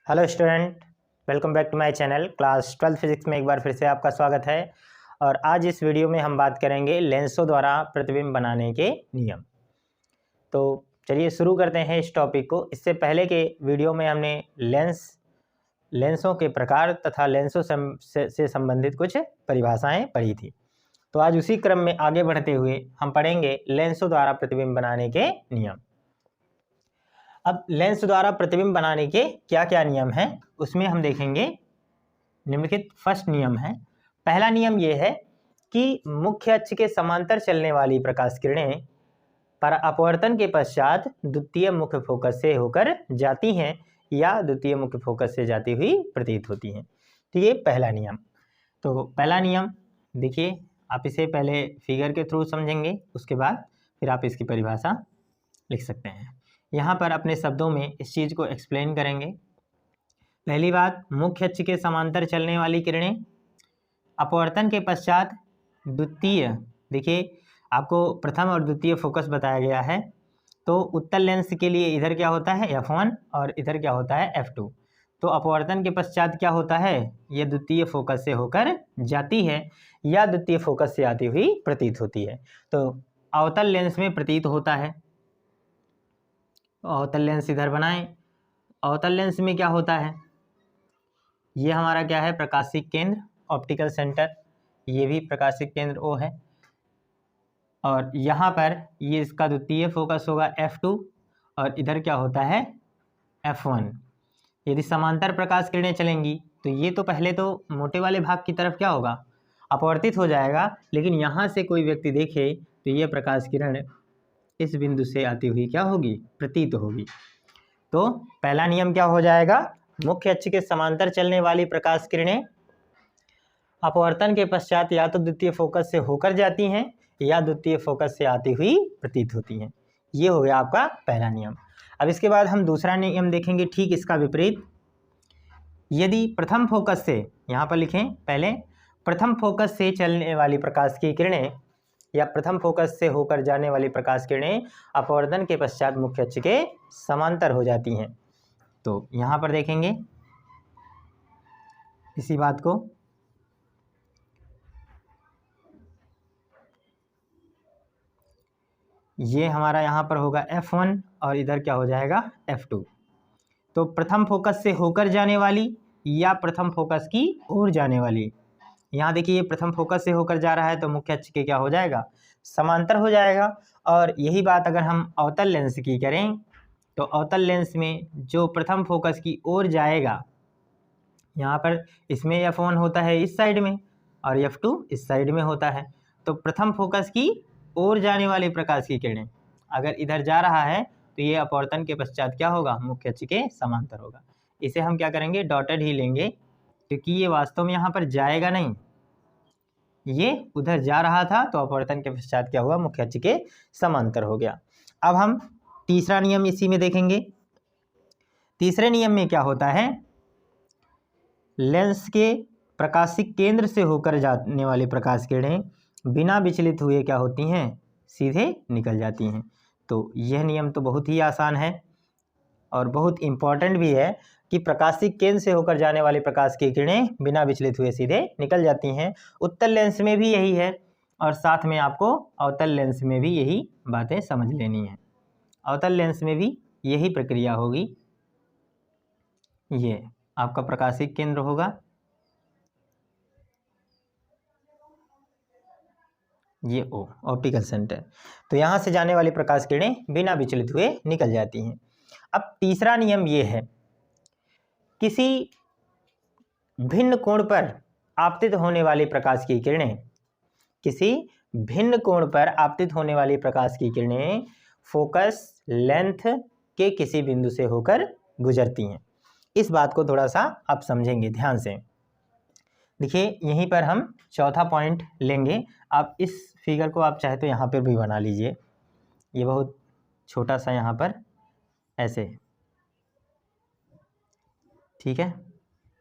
Hello student, welcome back to my channel. Class 12 physics में एक बार फिर से आपका स्वागत है। और आज इस वीडियो में हम बात करेंगे लेंसों द्वारा प्रतिबिंब बनाने के नियम। तो चलिए शुरू करते हैं इस टॉपिक को। इससे पहले के वीडियो में हमने लेंसों के प्रकार तथा लेंसों से संबंधित कुछ परिभाषाएं पढ़ी थी। तो आज उसी क्रम में आगे बढ़ते हुए हम पढ़ेंगे लेंसों द्वारा प्रतिबिंब बनाने के नियम। अब लेंस द्वारा प्रतिबिंब बनाने के क्या क्या नियम हैं उसमें हम देखेंगे। निम्नलिखित फर्स्ट नियम है। पहला नियम यह है कि मुख्य अक्ष के समांतर चलने वाली प्रकाश किरणें पर अपवर्तन के पश्चात द्वितीय मुख्य फोकस से होकर जाती हैं या द्वितीय मुख्य फोकस से जाती हुई प्रतीत होती हैं। तो ये पहला नियम। तो पहला नियम देखिए, आप इसे पहले फिगर के थ्रू समझेंगे, उसके बाद फिर आप इसकी परिभाषा लिख सकते हैं। यहाँ पर अपने शब्दों में इस चीज़ को एक्सप्लेन करेंगे। पहली बात, मुख्य अक्ष के समांतर चलने वाली किरणें अपवर्तन के पश्चात द्वितीय, देखिए आपको प्रथम और द्वितीय फोकस बताया गया है। तो उत्तल लेंस के लिए इधर क्या होता है F1 और इधर क्या होता है F2। तो अपवर्तन के पश्चात क्या होता है, ये द्वितीय फोकस से होकर जाती है या द्वितीय फोकस से आती हुई प्रतीत होती है। तो अवतल लेंस में प्रतीत होता है। अवतल लेंस इधर बनाएं। अवतल लेंस में क्या होता है, ये हमारा क्या है, प्रकाशिक केंद्र, ऑप्टिकल सेंटर, ये भी प्रकाशिक केंद्र O है। और यहाँ पर ये इसका द्वितीय फोकस होगा F2 और इधर क्या होता है F1। यदि समांतर प्रकाश किरणें चलेंगी तो ये तो पहले तो मोटे वाले भाग की तरफ क्या होगा, अपवर्तित हो जाएगा। लेकिन यहाँ से कोई व्यक्ति देखे तो ये प्रकाश किरण इस बिंदु से आती हुई क्या होगी, प्रतीत होगी। तो पहला नियम क्या हो जाएगा, मुख्य अक्ष के समांतर चलने वाली प्रकाश किरणें अपवर्तन के पश्चात या तो द्वितीय फोकस से होकर जाती हैं या द्वितीय फोकस से आती हुई प्रतीत होती हैं। ये हो गया आपका पहला नियम। अब इसके बाद हम दूसरा नियम देखेंगे, ठीक इसका विपरीत। यदि प्रथम फोकस से, यहाँ पर लिखें पहले, प्रथम फोकस से चलने वाली प्रकाश की किरणें या प्रथम फोकस से होकर जाने वाली प्रकाश किरणें अपवर्तन के पश्चात मुख्य अक्ष के समांतर हो जाती हैं। तो यहाँ पर देखेंगे इसी बात को, ये हमारा यहाँ पर होगा F1 और इधर क्या हो जाएगा F2। तो प्रथम फोकस से होकर जाने वाली या प्रथम फोकस की ओर जाने वाली, यहाँ देखिए ये प्रथम फोकस से होकर जा रहा है तो मुख्य अक्ष के क्या हो जाएगा, समांतर हो जाएगा। और यही बात अगर हम अवतल लेंस की करें तो अवतल लेंस में जो प्रथम फोकस की ओर जाएगा, यहाँ पर इसमें F1 होता है इस साइड में और F2 इस साइड में होता है। तो प्रथम फोकस की ओर जाने वाले प्रकाश की किरणें अगर इधर जा रहा है तो ये अपवर्तन के पश्चात क्या होगा, मुख्य अक्ष के समांतर होगा। इसे हम क्या करेंगे, डॉटेड ही लेंगे, क्योंकि ये वास्तव में यहाँ पर जाएगा नहीं, ये उधर जा रहा था तो अपवर्तन के पश्चात क्या हुआ, मुख्य अक्ष के समांतर हो गया। अब हम तीसरा नियम इसी में देखेंगे। तीसरे नियम में क्या होता है, लेंस के प्रकाशिक केंद्र से होकर जाने वाली प्रकाश किरणें बिना विचलित हुए क्या होती हैं, सीधे निकल जाती हैं। तो यह नियम तो बहुत ही आसान है और बहुत इम्पॉर्टेंट भी है कि प्रकाशिक केंद्र से होकर जाने वाली प्रकाश की किरणें बिना विचलित हुए सीधे निकल जाती हैं। उत्तल लेंस में भी यही है और साथ में आपको अवतल लेंस में भी यही बातें समझ लेनी है। अवतल लेंस में भी यही प्रक्रिया होगी। ये आपका प्रकाशिक केंद्र होगा, ये O ऑप्टिकल सेंटर। तो यहाँ से जाने वाली प्रकाश किरणें बिना विचलित हुए निकल जाती हैं। अब तीसरा नियम ये है, किसी भिन्न कोण पर आपतित होने वाली प्रकाश की किरणें, किसी भिन्न कोण पर आपतित होने वाली प्रकाश की किरणें फोकस लेंथ के किसी बिंदु से होकर गुजरती हैं। इस बात को थोड़ा सा आप समझेंगे ध्यान से। देखिए यहीं पर हम चौथा पॉइंट लेंगे। आप इस फिगर को आप चाहे तो यहाँ पर भी बना लीजिए, ये बहुत छोटा सा यहाँ पर ऐसे, ठीक है,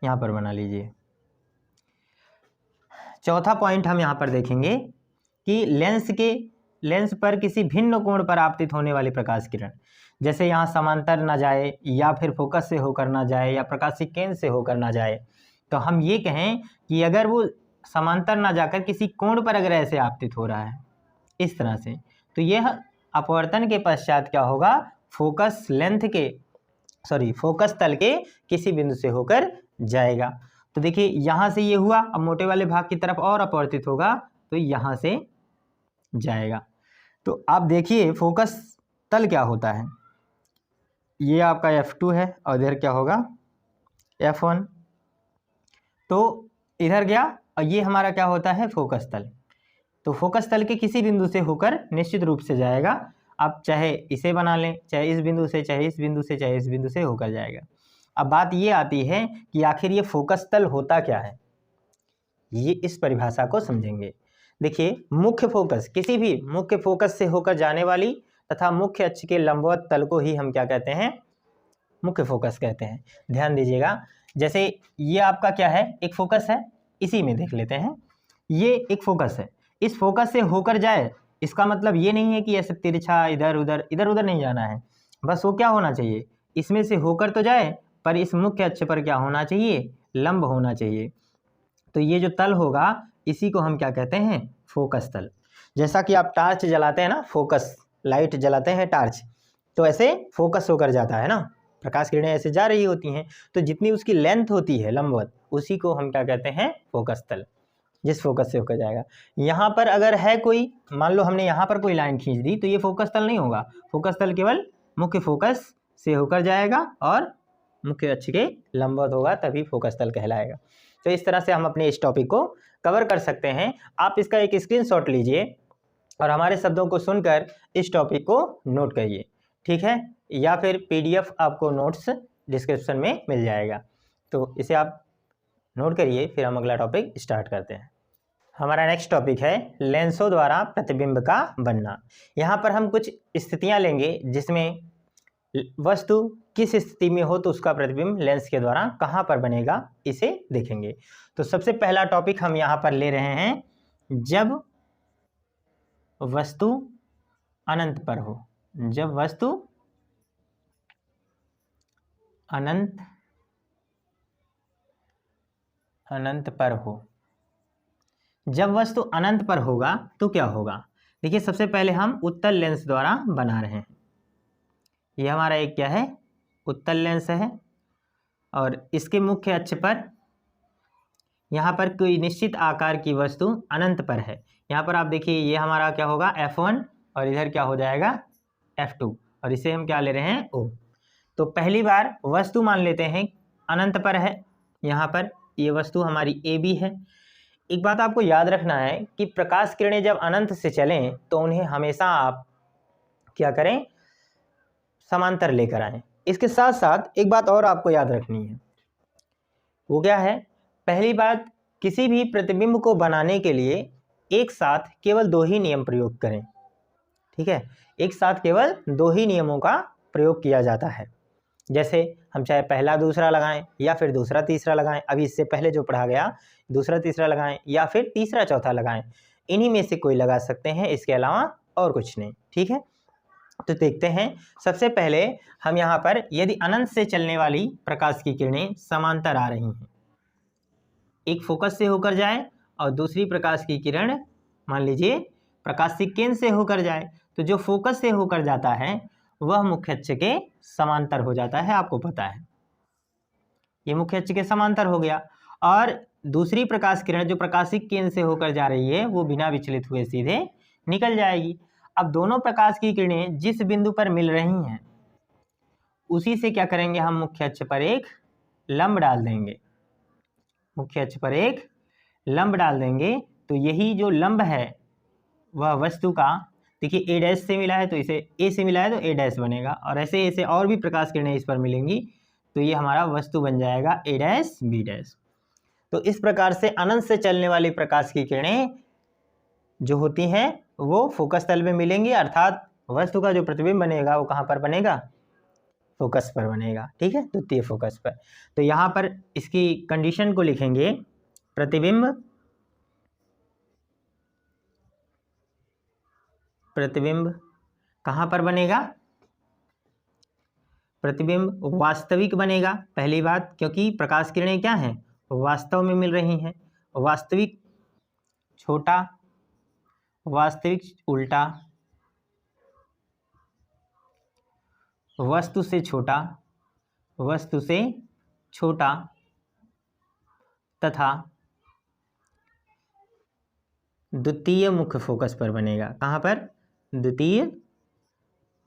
यहाँ पर बना लीजिए। चौथा पॉइंट हम यहाँ पर देखेंगे कि लेंस पर किसी भिन्न कोण पर आपतित होने वाली प्रकाश किरण, जैसे यहाँ समांतर ना जाए या फिर फोकस से होकर ना जाए या प्रकाशिक केंद्र से होकर ना जाए, तो हम ये कहें कि अगर वो समांतर ना जाकर किसी कोण पर अगर ऐसे आपतित हो रहा है इस तरह से, तो यह अपवर्तन के पश्चात क्या होगा, फोकस तल के किसी बिंदु से होकर जाएगा। तो देखिए यहाँ से ये हुआ, अब मोटे वाले भाग की तरफ और अपवर्तित होगा तो यहाँ से जाएगा। तो आप देखिए फोकस तल क्या होता है, ये आपका F2 है और इधर क्या होगा F1, तो इधर गया और ये हमारा क्या होता है फोकस तल। तो फोकस तल के किसी बिंदु से होकर निश्चित रूप से जाएगा, आप चाहे इसे बना लें, चाहे इस बिंदु से, चाहे इस बिंदु से, चाहे इस बिंदु से होकर जाएगा। अब बात ये आती है कि आखिर ये फोकस तल होता क्या है, ये इस परिभाषा को समझेंगे। देखिए मुख्य फोकस, किसी भी मुख्य फोकस से होकर जाने वाली तथा मुख्य अक्ष के लंबवत तल को ही हम क्या कहते हैं, मुख्य फोकस कहते हैं। ध्यान दीजिएगा, जैसे ये आपका क्या है, एक फोकस है, इसी में देख लेते हैं, ये एक फोकस है, इस फोकस से होकर जाए, इसका मतलब ये नहीं है कि ऐसे तिरछा इधर उधर नहीं जाना है, बस वो क्या होना चाहिए, इसमें से होकर तो जाए पर इस मुख्य अक्ष पर क्या होना चाहिए, लंब होना चाहिए। तो ये जो तल होगा इसी को हम क्या कहते हैं, फोकस तल। जैसा कि आप टार्च जलाते हैं ना, फोकस लाइट जलाते हैं टार्च, तो ऐसे फोकस होकर जाता है ना, प्रकाश किरणें ऐसे जा रही होती हैं, तो जितनी उसकी लेंथ होती है लंबवत, उसी को हम क्या कहते हैं, फोकस तल, जिस फोकस से होकर जाएगा। यहाँ पर अगर है कोई, मान लो हमने यहाँ पर कोई लाइन खींच दी, तो ये फोकस तल नहीं होगा, फोकस तल केवल मुख्य फोकस से होकर जाएगा और मुख्य अक्ष के लंबवत होगा, तभी फोकस तल कहलाएगा। तो इस तरह से हम अपने इस टॉपिक को कवर कर सकते हैं। आप इसका एक स्क्रीनशॉट लीजिए और हमारे शब्दों को सुनकर इस टॉपिक को नोट करिए, ठीक है, या फिर PDF आपको नोट्स डिस्क्रिप्शन में मिल जाएगा, तो इसे आप नोट करिए। फिर हम अगला टॉपिक स्टार्ट करते हैं। हमारा नेक्स्ट टॉपिक है लेंसों द्वारा प्रतिबिंब का बनना। यहाँ पर हम कुछ स्थितियाँ लेंगे जिसमें वस्तु किस स्थिति में हो तो उसका प्रतिबिंब लेंस के द्वारा कहाँ पर बनेगा, इसे देखेंगे। तो सबसे पहला टॉपिक हम यहाँ पर ले रहे हैं, जब वस्तु अनंत पर हो, जब वस्तु अनंत पर हो। जब वस्तु अनंत पर होगा तो क्या होगा, देखिए सबसे पहले हम उत्तल लेंस द्वारा बना रहे हैं। ये हमारा एक क्या है, उत्तल लेंस है, और इसके मुख्य अक्ष पर यहाँ पर कोई निश्चित आकार की वस्तु अनंत पर है। यहाँ पर आप देखिए ये हमारा क्या होगा F1 और इधर क्या हो जाएगा F2, और इसे हम क्या ले रहे हैं O। तो पहली बार वस्तु मान लेते हैं अनंत पर है, यहाँ पर ये वस्तु हमारी AB है। एक बात आपको याद रखना है कि प्रकाश किरणें जब अनंत से चलें तो उन्हें हमेशा आप क्या करें, समांतर लेकर आएं। इसके साथ साथ एक बात और आपको याद रखनी है, वो क्या है, पहली बात, किसी भी प्रतिबिंब को बनाने के लिए एक साथ केवल 2 ही नियम प्रयोग करें, ठीक है, एक साथ केवल 2 ही नियमों का प्रयोग किया जाता है। जैसे हम चाहे पहला दूसरा लगाएं या फिर दूसरा तीसरा लगाएं, अभी इससे पहले जो पढ़ा गया दूसरा तीसरा लगाएं या फिर तीसरा चौथा लगाएं, इन्हीं में से कोई लगा सकते हैं, इसके अलावा और कुछ नहीं, ठीक है। तो देखते हैं, सबसे पहले हम यहाँ पर यदि अनंत से चलने वाली प्रकाश की किरणें समांतर आ रही हैं, एक फोकस से होकर जाए और दूसरी प्रकाश की किरण मान लीजिए प्रकाशिक केंद्र से होकर जाए, तो जो फोकस से होकर जाता है वह मुख्य अक्ष के समांतर हो जाता है, आपको पता है ये मुख्य अक्ष के समांतर हो गया, और दूसरी प्रकाश किरण जो प्रकाशिक केंद्र से होकर जा रही है वो बिना विचलित हुए सीधे निकल जाएगी। अब दोनों प्रकाश की किरणें जिस बिंदु पर मिल रही हैं उसी से क्या करेंगे, हम मुख्य अक्ष पर एक लंब डाल देंगे, मुख्य अक्ष पर एक लंब डाल देंगे। तो यही जो लंब है वह वस्तु का, देखिए A' से मिला है तो इसे A से मिला है तो A' बनेगा, और ऐसे ऐसे और भी प्रकाश किरणें इस पर मिलेंगी तो ये हमारा वस्तु बन जाएगा A' B'। तो इस प्रकार से अनंत से चलने वाली प्रकाश की किरणें जो होती हैं वो फोकस तल में मिलेंगी, अर्थात वस्तु का जो प्रतिबिंब बनेगा वो कहाँ पर बनेगा, फोकस पर बनेगा, ठीक है, द्वितीय फोकस पर। तो यहाँ पर इसकी कंडीशन को लिखेंगे, प्रतिबिंब कहाँ पर बनेगा, प्रतिबिंब वास्तविक बनेगा, पहली बात, क्योंकि प्रकाश किरणें क्या हैं, वास्तव में मिल रही हैं। वास्तविक छोटा, वास्तविक उल्टा, वस्तु से छोटा, वस्तु से छोटा तथा द्वितीय मुख्य फोकस पर बनेगा। कहाँ पर, द्वितीय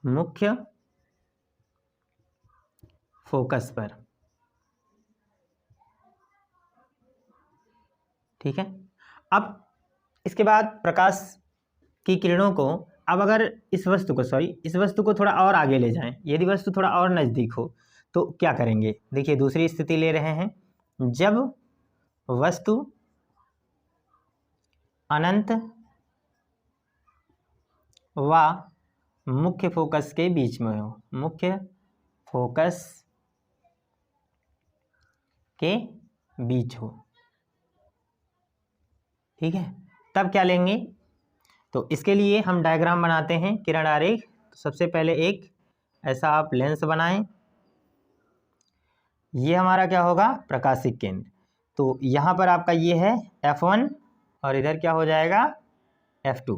मुख्य फोकस पर। ठीक है। अब इसके बाद प्रकाश की किरणों को, अब अगर इस वस्तु को थोड़ा और आगे ले जाएं, यदि वस्तु थोड़ा और नज़दीक हो तो क्या करेंगे। देखिए दूसरी स्थिति ले रहे हैं, जब वस्तु अनंत व मुख्य फोकस के बीच में हो, मुख्य फोकस के बीच हो। ठीक है, तब क्या लेंगे, तो इसके लिए हम डायग्राम बनाते हैं, किरण आरेख। तो सबसे पहले एक ऐसा आप लेंस बनाएं, ये हमारा क्या होगा, प्रकाशिक केंद्र। तो यहाँ पर आपका ये है F1 और इधर क्या हो जाएगा F2।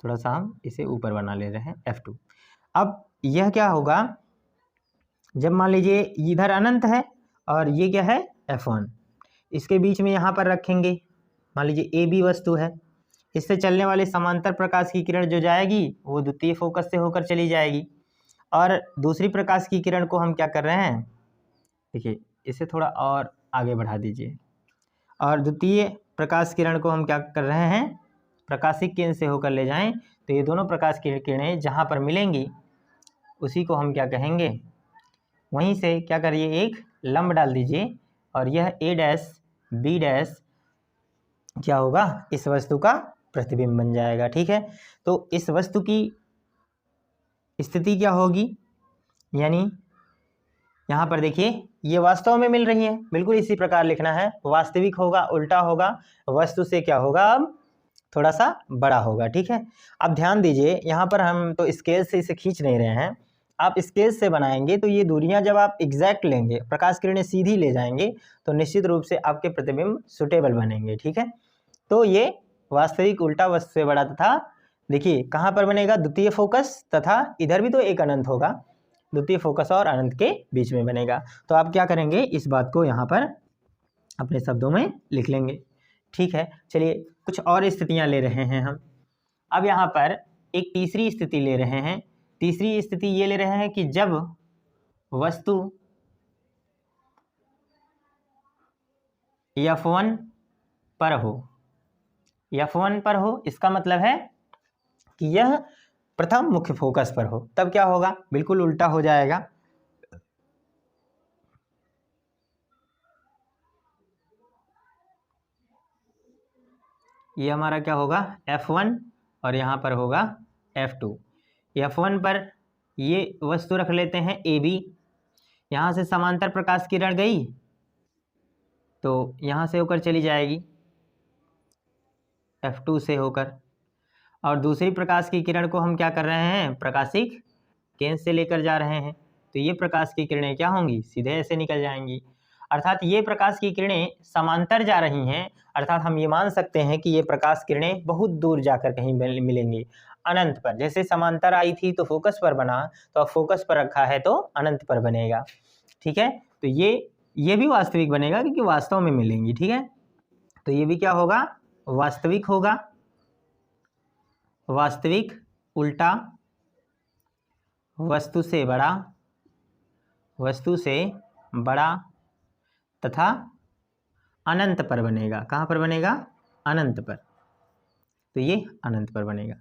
थोड़ा सा हम इसे ऊपर बना ले रहे हैं F2। अब यह क्या होगा, जब मान लीजिए इधर अनंत है और ये क्या है F1, इसके बीच में यहाँ पर रखेंगे, मान लीजिए AB वस्तु है, इससे चलने वाले समांतर प्रकाश की किरण जो जाएगी वो द्वितीय फोकस से होकर चली जाएगी। और दूसरी प्रकाश की किरण को हम क्या कर रहे हैं, देखिए इसे थोड़ा और आगे बढ़ा दीजिए, और द्वितीय प्रकाश किरण को हम क्या कर रहे हैं, प्रकाशिक केंद्र से होकर ले जाएं। तो ये दोनों प्रकाश की किरणें जहाँ पर मिलेंगी उसी को हम क्या कहेंगे, वहीं से क्या करिए, एक लंब डाल दीजिए, और यह A डैश B डैश क्या होगा, इस वस्तु का प्रतिबिंब बन जाएगा। ठीक है, तो इस वस्तु की स्थिति क्या होगी, यानी यहाँ पर देखिए ये वास्तव में मिल रही है, बिल्कुल इसी प्रकार लिखना है, वास्तविक होगा, उल्टा होगा, वस्तु से क्या होगा, अब थोड़ा सा बड़ा होगा। ठीक है, अब ध्यान दीजिए यहाँ पर हम तो स्केल से इसे खींच नहीं रहे हैं, आप स्केल से बनाएंगे तो ये दूरियां जब आप एग्जैक्ट लेंगे, प्रकाश किरणें सीधी ले जाएंगे, तो निश्चित रूप से आपके प्रतिबिंब सुटेबल बनेंगे। ठीक है, तो ये वास्तविक, उल्टा, वस्तु से बड़ा, तथा देखिए कहाँ पर बनेगा, द्वितीय फोकस, तथा इधर भी तो एक अनंत होगा, द्वितीय फोकस और अनंत के बीच में बनेगा। तो आप क्या करेंगे, इस बात को यहाँ पर अपने शब्दों में लिख लेंगे। ठीक है, चलिए कुछ और स्थितियाँ ले रहे हैं हम। अब यहाँ पर एक तीसरी स्थिति ले रहे हैं। तीसरी स्थिति ये ले रहे हैं कि जब वस्तु F1 पर हो, F1 पर हो, इसका मतलब है कि यह प्रथम मुख्य फोकस पर हो, तब क्या होगा, बिल्कुल उल्टा हो जाएगा। ये हमारा क्या होगा F1 और यहाँ पर होगा F2। F1 पर ये वस्तु रख लेते हैं AB, यहाँ से समांतर प्रकाश किरण गई तो यहाँ से होकर चली जाएगी F2 से होकर, और दूसरी प्रकाश की किरण को हम क्या कर रहे हैं, प्रकाशिक केंद्र से लेकर जा रहे हैं। तो ये प्रकाश की किरणें क्या होंगी, सीधे ऐसे निकल जाएंगी, अर्थात ये प्रकाश की किरणें समांतर जा रही हैं, अर्थात हम ये मान सकते हैं कि ये प्रकाश किरणें बहुत दूर जाकर कहीं मिलेंगी, अनंत पर। जैसे समांतर आई थी तो फोकस पर बना, तो अब फोकस पर रखा है तो अनंत पर बनेगा। ठीक है, तो ये भी वास्तविक बनेगा क्योंकि वास्तव में मिलेंगी। ठीक है, तो ये भी क्या होगा, वास्तविक होगा, वास्तविक, उल्टा, वस्तु से बड़ा, वस्तु से बड़ा, तथा अनंत पर बनेगा। कहाँ पर बनेगा, अनंत पर। तो ये अनंत पर बनेगा।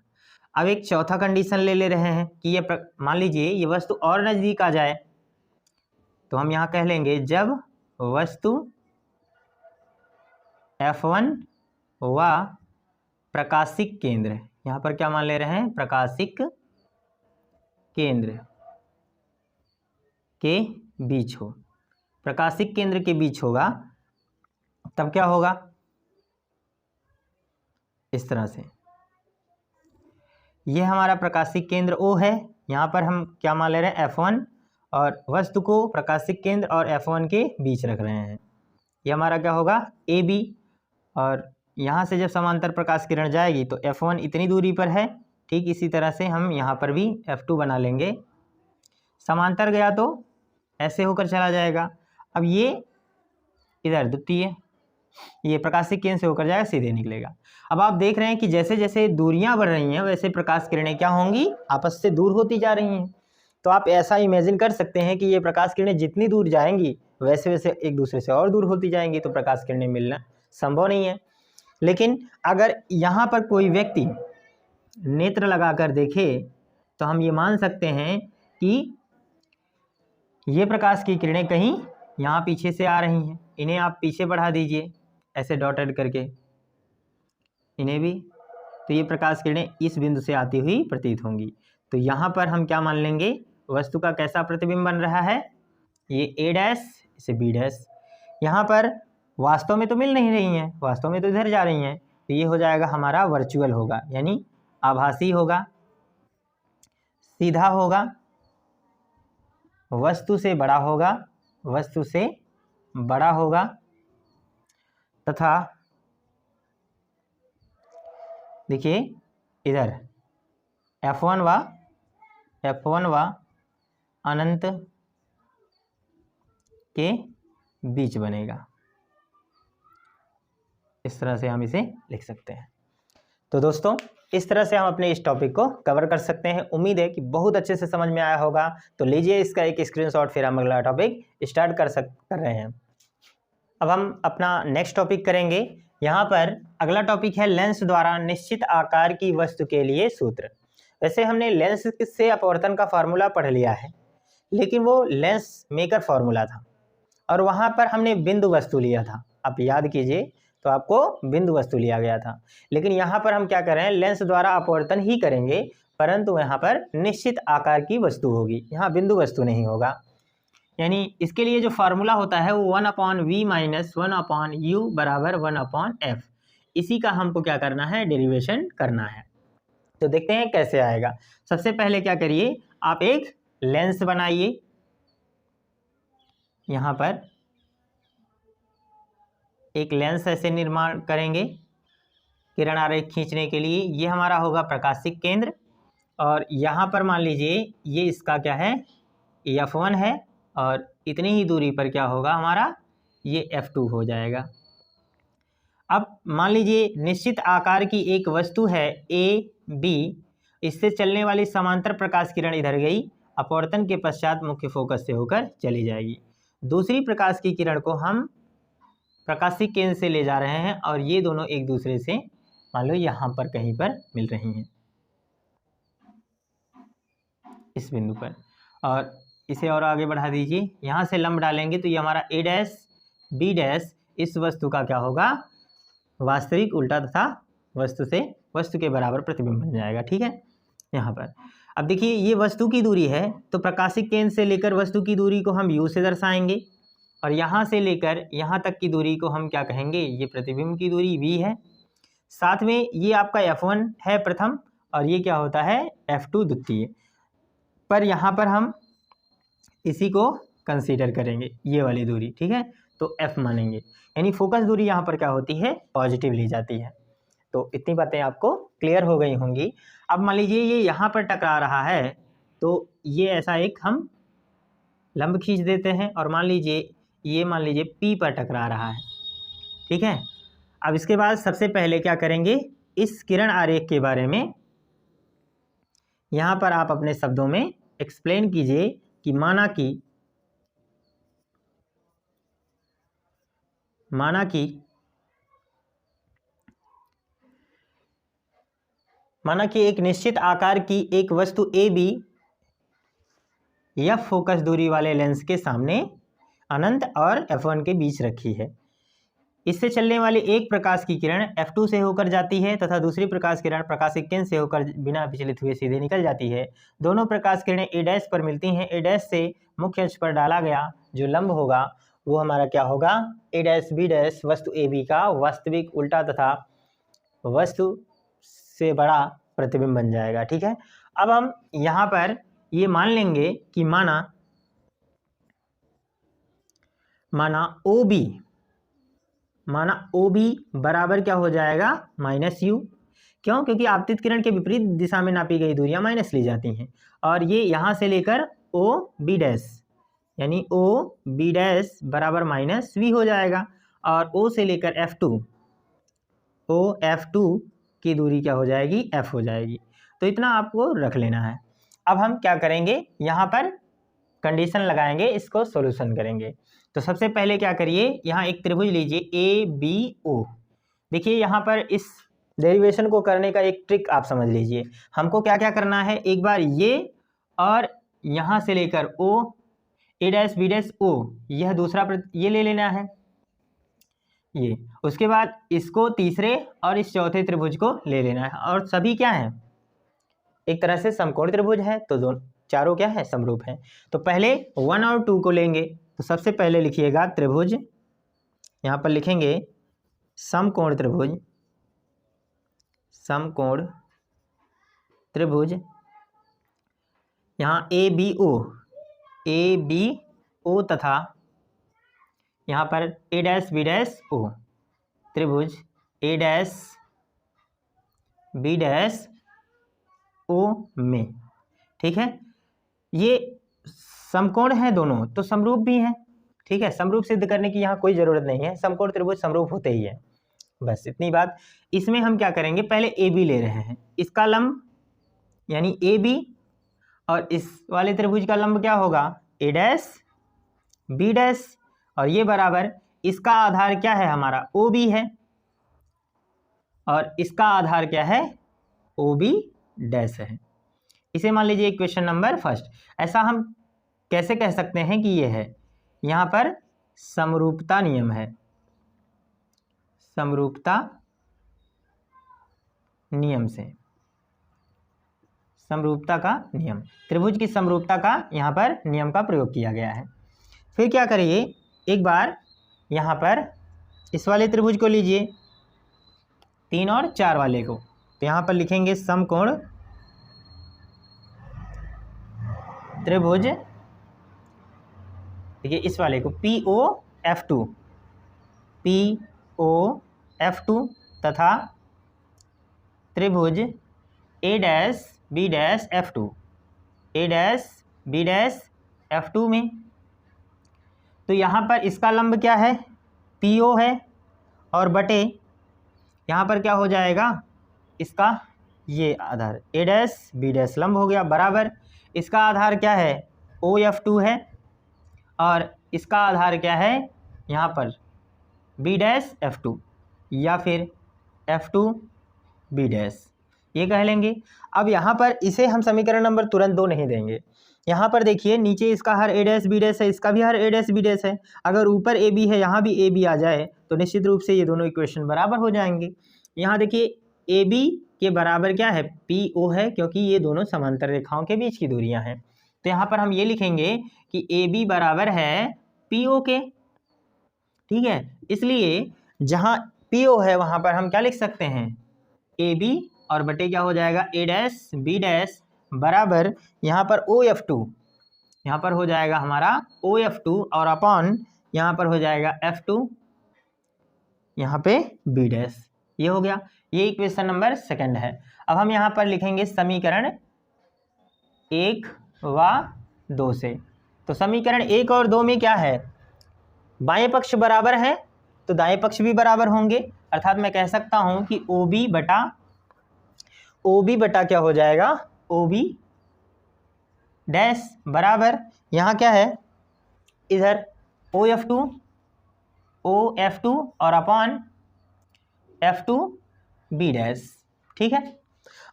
अब एक चौथा कंडीशन ले रहे हैं कि ये मान लीजिए ये वस्तु और नज़दीक आ जाए, तो हम यहाँ कह लेंगे जब वस्तु F1 व प्रकाशिक केंद्र, यहाँ पर क्या मान ले रहे हैं, प्रकाशिक केंद्र के बीच हो, प्रकाशिक केंद्र के बीच होगा, तब क्या होगा, इस तरह से। यह हमारा प्रकाशिक केंद्र O है, यहाँ पर हम क्या मान ले रहे हैं, F1, और वस्तु को प्रकाशिक केंद्र और F1 के बीच रख रहे हैं। ये हमारा क्या होगा AB, और यहाँ से जब समांतर प्रकाश किरण जाएगी तो F1 इतनी दूरी पर है। ठीक इसी तरह से हम यहाँ पर भी F2 बना लेंगे। समांतर गया तो ऐसे होकर चला जाएगा। अब ये इधर द्वितीय, ये प्रकाशिक केंद्र से होकर जाएगा, सीधे निकलेगा। अब आप देख रहे हैं कि जैसे जैसे दूरियां बढ़ रही हैं वैसे प्रकाश किरणें क्या होंगी, आपस से दूर होती जा रही हैं। तो आप ऐसा इमेजिन कर सकते हैं कि ये प्रकाश किरणें जितनी दूर जाएंगी वैसे वैसे एक दूसरे से और दूर होती जाएंगी, तो प्रकाश किरणें मिलना संभव नहीं है। लेकिन अगर यहाँ पर कोई व्यक्ति नेत्र लगाकर देखे तो हम ये मान सकते हैं कि ये प्रकाश की किरणें कहीं यहाँ पीछे से आ रही हैं। इन्हें आप पीछे बढ़ा दीजिए ऐसे डॉटेड करके, इन्हें भी, तो ये प्रकाश किरणें इस बिंदु से आती हुई प्रतीत होंगी। तो यहाँ पर हम क्या मान लेंगे, वस्तु का कैसा प्रतिबिंब बन रहा है, ये A डैश, इसे B डैश। यहाँ पर वास्तव में तो मिल नहीं रही हैं, वास्तव में तो इधर जा रही हैं, तो ये हो जाएगा हमारा वर्चुअल होगा, यानी आभासी होगा, सीधा होगा, वस्तु से बड़ा होगा, वस्तु से बड़ा होगा, तथा देखिए इधर F1 व अनंत के बीच बनेगा। इस तरह से हम इसे लिख सकते हैं। तो दोस्तों इस तरह से हम अपने इस टॉपिक को कवर कर सकते हैं। उम्मीद है कि बहुत अच्छे से समझ में आया होगा। तो लीजिए इसका एक स्क्रीनशॉट, फिर हम अगला टॉपिक स्टार्ट कर रहे हैं। अब हम अपना नेक्स्ट टॉपिक करेंगे। यहाँ पर अगला टॉपिक है लेंस द्वारा निश्चित आकार की वस्तु के लिए सूत्र। वैसे हमने लेंस से अपवर्तन का फार्मूला पढ़ लिया है, लेकिन वो लेंस मेकर फार्मूला था और वहाँ पर हमने बिंदु वस्तु लिया था। आप याद कीजिए तो आपको बिंदु वस्तु लिया गया था। लेकिन यहाँ पर हम क्या कर रहे हैं, लेंस द्वारा अपवर्तन ही करेंगे, परंतु यहाँ पर निश्चित आकार की वस्तु होगी, यहाँ बिंदु वस्तु नहीं होगा। यानी इसके लिए जो फार्मूला होता है वो 1/v माइनस 1/u बराबर 1/f। इसी का हमको क्या करना है, डेरिवेशन करना है। तो देखते हैं कैसे आएगा। सबसे पहले क्या करिए, आप एक लेंस बनाइए। यहाँ पर एक लेंस ऐसे निर्माण करेंगे किरण आरेख खींचने के लिए। ये हमारा होगा प्रकाशिक केंद्र, और यहाँ पर मान लीजिए ये इसका क्या है, F1 है, और इतनी ही दूरी पर क्या होगा हमारा, ये F2 हो जाएगा। अब मान लीजिए निश्चित आकार की एक वस्तु है AB, इससे चलने वाली समांतर प्रकाश किरण इधर गई, अपवर्तन के पश्चात मुख्य फोकस से होकर चली जाएगी। दूसरी प्रकाश की किरण को हम प्रकाशिक केंद्र से ले जा रहे हैं और ये दोनों एक दूसरे से मान लो यहाँ पर कहीं पर मिल रही हैं, इस बिंदु पर, और इसे और आगे बढ़ा दीजिए। यहाँ से लंब डालेंगे तो ये हमारा A डैश B डैश इस वस्तु का क्या होगा, वास्तविक उल्टा तथा वस्तु के बराबर प्रतिबिंब बन जाएगा। ठीक है, यहाँ पर अब देखिए ये वस्तु की दूरी है, तो प्रकाशिक केंद्र से लेकर वस्तु की दूरी को हम U से दर्शाएंगे, और यहाँ से लेकर यहाँ तक की दूरी को हम क्या कहेंगे, ये प्रतिबिंब की दूरी V है। साथ में ये आपका F1 है प्रथम, और ये क्या होता है F2 द्वितीय। पर यहाँ पर हम इसी को कंसीडर करेंगे, ये वाली दूरी, ठीक है, तो F मानेंगे। यानी फोकस दूरी यहाँ पर क्या होती है, पॉजिटिव ली जाती है। तो इतनी बातें आपको क्लियर हो गई होंगी। अब मान लीजिए ये यहाँ पर टकरा रहा है, तो ये ऐसा एक हम लंब खींच देते हैं, और मान लीजिए P पर टकरा रहा है। ठीक है, अब इसके बाद सबसे पहले क्या करेंगे, इस किरण आरेख के बारे में यहाँ पर आप अपने शब्दों में एक्सप्लेन कीजिए कि माना कि एक निश्चित आकार की एक वस्तु AB F फोकस दूरी वाले लेंस के सामने अनंत और F1 के बीच रखी है। इससे चलने वाली एक प्रकाश की किरण F2 से होकर जाती है तथा दूसरी प्रकाश किरण प्रकाशिक केंद्र से होकर बिना विचलित हुए सीधे निकल जाती है। दोनों प्रकाश किरणें A डैश पर मिलती हैं। A डैश से मुख्य अक्ष पर डाला गया जो लंब होगा वो हमारा क्या होगा, A डैश B डैश वस्तु AB का वास्तविक उल्टा तथा वस्तु से बड़ा प्रतिबिंब बन जाएगा। ठीक है, अब हम यहाँ पर ये मान लेंगे कि माना माना ओ बी बराबर क्या हो जाएगा, माइनस यू। क्यों? क्योंकि आपतित किरण के विपरीत दिशा में नापी गई दूरियां माइनस ली जाती हैं। और ये यहाँ से लेकर ओ बी डैश, यानी ओ बी डैश बराबर माइनस वी हो जाएगा। और ओ से लेकर F2 की दूरी क्या हो जाएगी, F हो जाएगी। तो इतना आपको रख लेना है। अब हम क्या करेंगे, यहाँ पर कंडीशन लगाएंगे, इसको सॉल्यूशन करेंगे। तो सबसे पहले क्या करिए, यहाँ एक त्रिभुज लीजिए ABO। देखिए यहाँ पर इस डेरिवेशन को करने का एक ट्रिक आप समझ लीजिए। हमको क्या क्या करना है, एक बार ये और यहाँ से लेकर O A dash B dash O, यह दूसरा ये ले लेना है ये। उसके बाद इसको तीसरे और इस चौथे त्रिभुज को ले लेना है। और सभी क्या हैं, एक तरह से समकोण त्रिभुज है, तो दोनों चारों क्या है, समरूप हैं। तो पहले 1 और 2 को लेंगे। तो सबसे पहले लिखिएगा त्रिभुज, यहाँ पर लिखेंगे समकोण त्रिभुज, समकोण त्रिभुज। यहाँ ABO तथा यहाँ पर A dash B dash O, त्रिभुज A dash B dash O में, ठीक है। ये समकोण है दोनों, तो समरूप भी हैं, ठीक है। समरूप सिद्ध करने की यहाँ कोई ज़रूरत नहीं है, समकोण त्रिभुज समरूप होते ही है, बस इतनी बात। इसमें हम क्या करेंगे, पहले AB ले रहे हैं, इसका लंब यानी AB, और इस वाले त्रिभुज का लंब क्या होगा, A डैश B डैश, और ये बराबर इसका आधार क्या है, हमारा OB है, और इसका आधार क्या है, OB डैश है। इसे मान लीजिए इक्वेशन नंबर फर्स्ट। ऐसा हम कैसे कह सकते हैं कि ये है, यहाँ पर समरूपता नियम है, समरूपता नियम से, समरूपता का नियम, त्रिभुज की समरूपता का यहाँ पर नियम का प्रयोग किया गया है। फिर क्या करिए, एक बार यहाँ पर इस वाले त्रिभुज को लीजिए, 3 और 4 वाले को। तो यहाँ पर लिखेंगे समकोण त्रिभुज, देखिए इस वाले को POF2 तथा त्रिभुज A dash B dash F2, A dash B dash F2 में। तो यहाँ पर इसका लंब क्या है, PO है, और बटे यहाँ पर क्या हो जाएगा, इसका ये आधार A डैश B डैश लंब हो गया, बराबर इसका आधार क्या है, OF2 है, और इसका आधार क्या है, यहाँ पर B डैश F2 या फिर F2 B डैश, ये कह लेंगे। अब यहाँ पर इसे हम समीकरण नंबर तुरंत 2 नहीं देंगे। यहाँ पर देखिए नीचे इसका हर A डैश B डैश है, इसका भी हर A डैश B डैश है। अगर ऊपर AB है, यहाँ भी AB आ जाए तो निश्चित रूप से ये दोनों इक्वेशन बराबर हो जाएंगे। यहाँ देखिए AB के बराबर क्या है, PO है, क्योंकि ये दोनों समांतर रेखाओं के बीच की दूरियां हैं। तो यहाँ पर हम ये लिखेंगे कि AB बराबर है PO के, ठीक है। इसलिए जहाँ PO है वहाँ पर हम क्या लिख सकते हैं, AB, और बटे क्या हो जाएगा, A डैश B डैश बराबर यहाँ पर OF2, यहाँ पर हो जाएगा हमारा OF2, और अपॉन यहाँ पर हो जाएगा F2, यहाँ पे B डैश। ये हो गया, ये इक्वेशन नंबर सेकंड है। अब हम यहाँ पर लिखेंगे समीकरण 1 व 2 से। तो समीकरण 1 और 2 में क्या है, बाएं पक्ष बराबर है तो दाएं पक्ष भी बराबर होंगे, अर्थात मैं कह सकता हूँ कि OB बटा क्या हो जाएगा, OB डैश बराबर यहाँ क्या है, इधर OF2 और अपॉन F2 B डैश, ठीक है।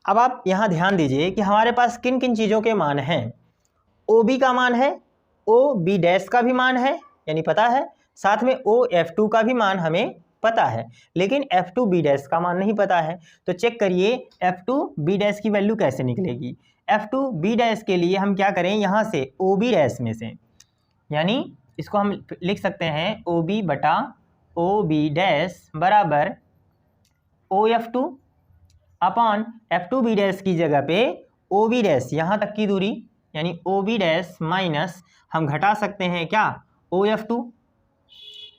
अब आप यहाँ ध्यान दीजिए कि हमारे पास किन किन चीज़ों के मान हैं। OB का मान है, OB डैश का भी मान है, यानी पता है, साथ में OF2 का भी मान हमें पता है, लेकिन F2 B डैश का मान नहीं पता है। तो चेक करिए F2 B डैश की वैल्यू कैसे निकलेगी। F2 B डैश के लिए हम क्या करें, यहाँ से OB डैश में से, यानी इसको हम लिख सकते हैं OB बटा OB डैश बराबर OF2 upon F2 B dash की जगह पे OB डैश, यहाँ तक की दूरी, यानी OB डैश माइनस हम घटा सकते हैं क्या, OF2,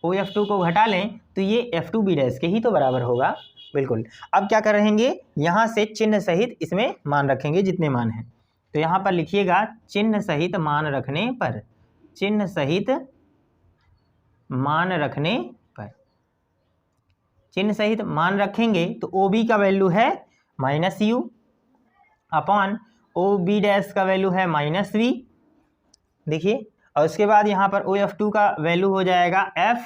OF2 को घटा लें तो ये F2B डैश के ही तो बराबर होगा। बिल्कुल। अब क्या करेंगे, यहाँ से चिन्ह सहित इसमें मान रखेंगे जितने मान हैं। तो यहाँ पर लिखिएगा चिन्ह सहित मान रखने पर, चिन्ह सहित मान रखने पर, चिन्ह सहित मान रखेंगे तो OB का वैल्यू है -U अपॉन OB डैश का वैल्यू है -V। देखिए, और उसके बाद यहाँ पर OF2 का वैल्यू हो जाएगा F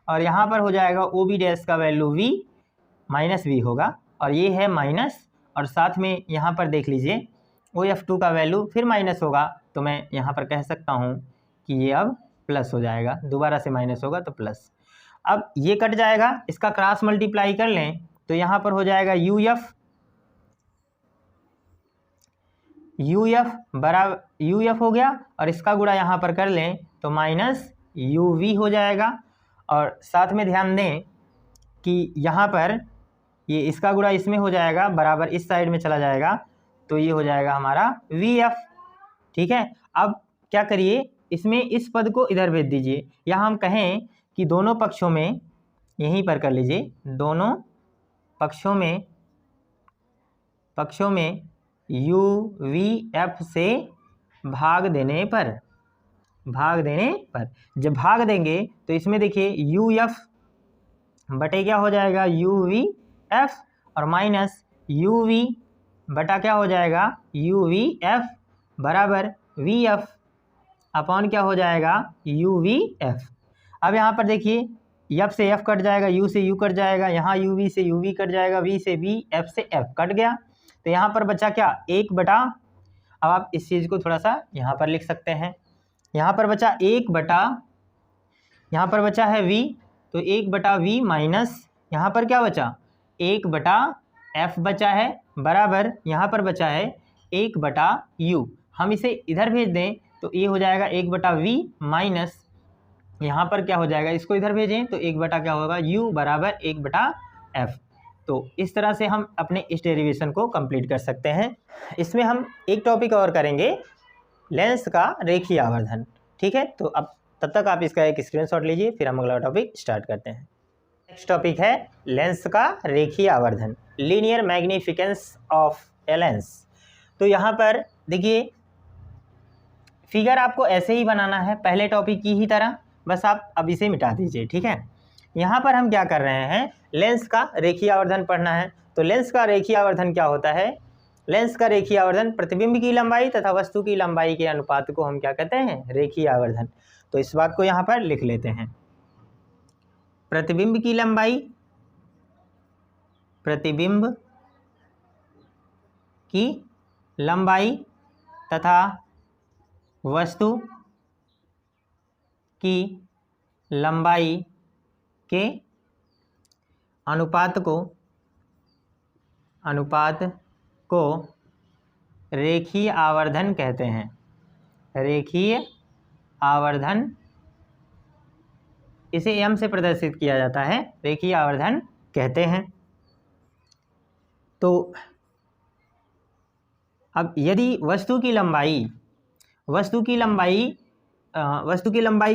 और यहाँ पर हो जाएगा OB डैश का वैल्यू V -V होगा और ये है माइनस, और साथ में यहाँ पर देख लीजिए OF2 का वैल्यू फिर माइनस होगा, तो मैं यहाँ पर कह सकता हूँ कि ये अब प्लस हो जाएगा, दोबारा से माइनस होगा तो प्लस। अब ये कट जाएगा, इसका क्रॉस मल्टीप्लाई कर लें तो यहाँ पर हो जाएगा UF बराबर UF हो गया, और इसका गुणा यहाँ पर कर लें तो -UV हो जाएगा। और साथ में ध्यान दें कि यहाँ पर ये इसका गुणा इसमें हो जाएगा, बराबर इस साइड में चला जाएगा, तो ये हो जाएगा हमारा VF। ठीक है, अब क्या करिए, इसमें इस पद को इधर भेज दीजिए, या हम कहें कि दोनों पक्षों में, यहीं पर कर लीजिए, दोनों पक्षों में UVF से भाग देने पर, जब भाग देंगे तो इसमें देखिए UF बटे क्या हो जाएगा UVF और माइनस UV बटा क्या हो जाएगा UVF बराबर VF अपॉन क्या हो जाएगा UVF। अब यहाँ पर देखिए F से F कट जाएगा, U से U कट जाएगा, यहाँ UV से UV कट जाएगा, V से V, F से F कट गया, तो यहाँ पर बचा क्या 1 बटा, अब आप इस चीज़ को थोड़ा सा यहाँ पर लिख सकते हैं, यहाँ पर बचा 1 बटा, यहाँ पर बचा है V, तो 1 बटा V माइनस यहाँ पर क्या बचा 1 बटा F बचा है, बराबर यहाँ पर बचा है 1 बटा U। हम इसे इधर भेज दें तो ये हो जाएगा 1 बटा V माइनस यहाँ पर क्या हो जाएगा, इसको इधर भेजें तो 1 बटा क्या होगा U बराबर 1 बटा F। तो इस तरह से हम अपने इस डेरिवेशन को कंप्लीट कर सकते हैं। इसमें हम एक टॉपिक और करेंगे, लेंस का रेखीय आवर्धन। ठीक है, तो अब तब तक आप इसका एक स्क्रीनशॉट लीजिए, फिर हम अगला टॉपिक स्टार्ट करते हैं। नेक्स्ट टॉपिक है लेंस का रेखीय आवर्धन, लीनियर मैग्निफिकेंस ऑफ ए लेंस। तो यहाँ पर देखिए फिगर आपको ऐसे ही बनाना है पहले टॉपिक की ही तरह, बस आप अब इसे मिटा दीजिए। ठीक है, यहाँ पर हम क्या कर रहे हैं, लेंस का रेखीय आवर्धन पढ़ना है। तो लेंस का रेखीय आवर्धन क्या होता है, लेंस का रेखीय आवर्धन प्रतिबिंब की लंबाई तथा वस्तु की लंबाई के अनुपात को हम क्या कहते हैं, रेखीय आवर्धन। तो इस बात को यहाँ पर लिख लेते हैं, प्रतिबिंब की लंबाई, प्रतिबिंब की लंबाई तथा वस्तु की लंबाई के अनुपात को रेखीय आवर्धन कहते हैं। रेखीय आवर्धन, इसे m से प्रदर्शित किया जाता है, रेखीय आवर्धन कहते हैं। तो अब यदि वस्तु की लंबाई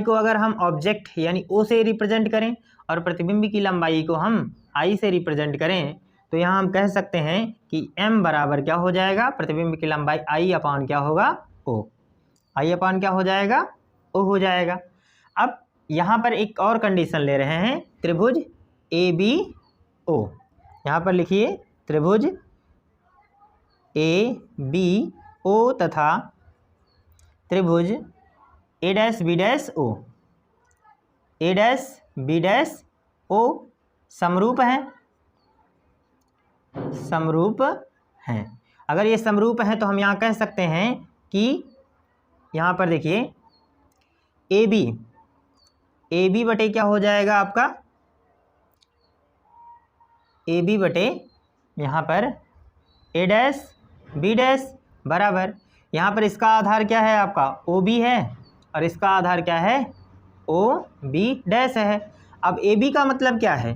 को अगर हम ऑब्जेक्ट यानी O से रिप्रेजेंट करें और प्रतिबिंब की लंबाई को हम I से रिप्रेजेंट करें, तो यहाँ हम कह सकते हैं कि m बराबर क्या हो जाएगा, प्रतिबिंब की लंबाई I अपॉन क्या होगा O, I अपॉन क्या हो जाएगा O हो जाएगा। अब यहाँ पर एक और कंडीशन ले रहे हैं, त्रिभुज ABO, यहाँ पर लिखिए त्रिभुज ABO तथा त्रिभुज A'-B'-O, A'-B'-O समरूप हैं। अगर ये समरूप हैं तो हम यहाँ कह सकते हैं कि यहाँ पर देखिए AB बटे क्या हो जाएगा आपका, AB बटे यहाँ पर A'-B' बराबर, यहाँ पर इसका आधार क्या है आपका OB है और इसका आधार क्या है OB' है। अब AB का मतलब क्या है,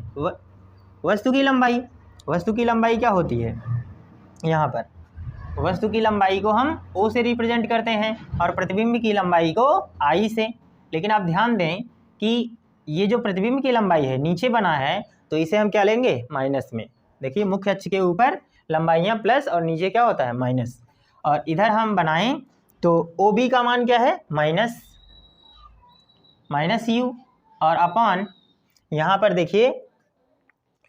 वस्तु की लंबाई। वस्तु की लंबाई क्या होती है, यहाँ पर वस्तु की लंबाई को हम O से रिप्रेजेंट करते हैं और प्रतिबिंब की लंबाई को I से। लेकिन आप ध्यान दें कि ये जो प्रतिबिंब की लंबाई है नीचे बना है तो इसे हम क्या लेंगे माइनस में। देखिए मुख्य अक्ष के ऊपर लंबाइयाँ प्लस और नीचे क्या होता है माइनस। और इधर हम बनाएं तो ओ बी का मान क्या है माइनस यू और अपॉन यहाँ पर देखिए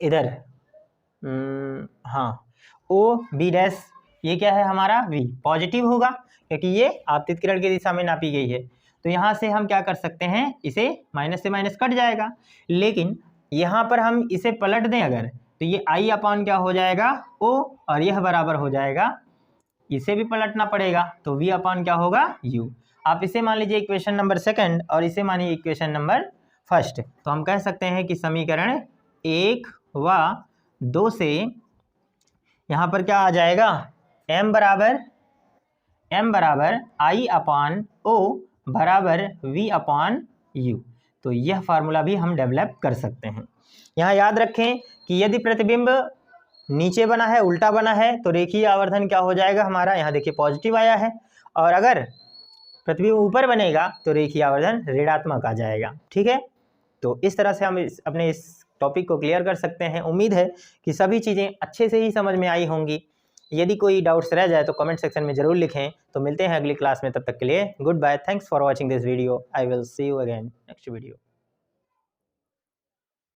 इधर हाँ ओ बी डैश ये क्या है हमारा v पॉजिटिव होगा क्योंकि ये आपतित किरण की दिशा में नापी गई है। तो यहाँ से हम क्या कर सकते हैं इसे माइनस से माइनस कट जाएगा, लेकिन यहाँ पर हम इसे पलट दें अगर तो ये i अपॉन क्या हो जाएगा o और यह बराबर हो जाएगा, इसे भी पलटना पड़ेगा तो v अपॉन क्या होगा u। आप इसे मान लीजिए इक्वेशन नंबर सेकंड और इसे मानिए इक्वेशन नंबर फर्स्ट। तो हम कह सकते हैं कि समीकरण 1 व 2 से यहाँ पर क्या आ जाएगा m बराबर i अपॉन o बराबर v अपॉन u। तो यह फार्मूला भी हम डेवलप कर सकते हैं। यहाँ याद रखें कि यदि प्रतिबिंब नीचे बना है उल्टा बना है तो रेखीय आवर्धन क्या हो जाएगा हमारा, यहाँ देखिए पॉजिटिव आया है, और अगर प्रतिबिंब ऊपर बनेगा तो रेखीय आवर्धन ऋणात्मक आ जाएगा। ठीक है, तो इस तरह से हम अपने इस टॉपिक को क्लियर कर सकते हैं। उम्मीद है कि सभी चीज़ें अच्छे से ही समझ में आई होंगी। यदि कोई डाउट्स रह जाए तो कमेंट सेक्शन में ज़रूर लिखें। तो मिलते हैं अगली क्लास में, तब तक के लिए goodbye. Thanks for watching this video. I will see you again next video.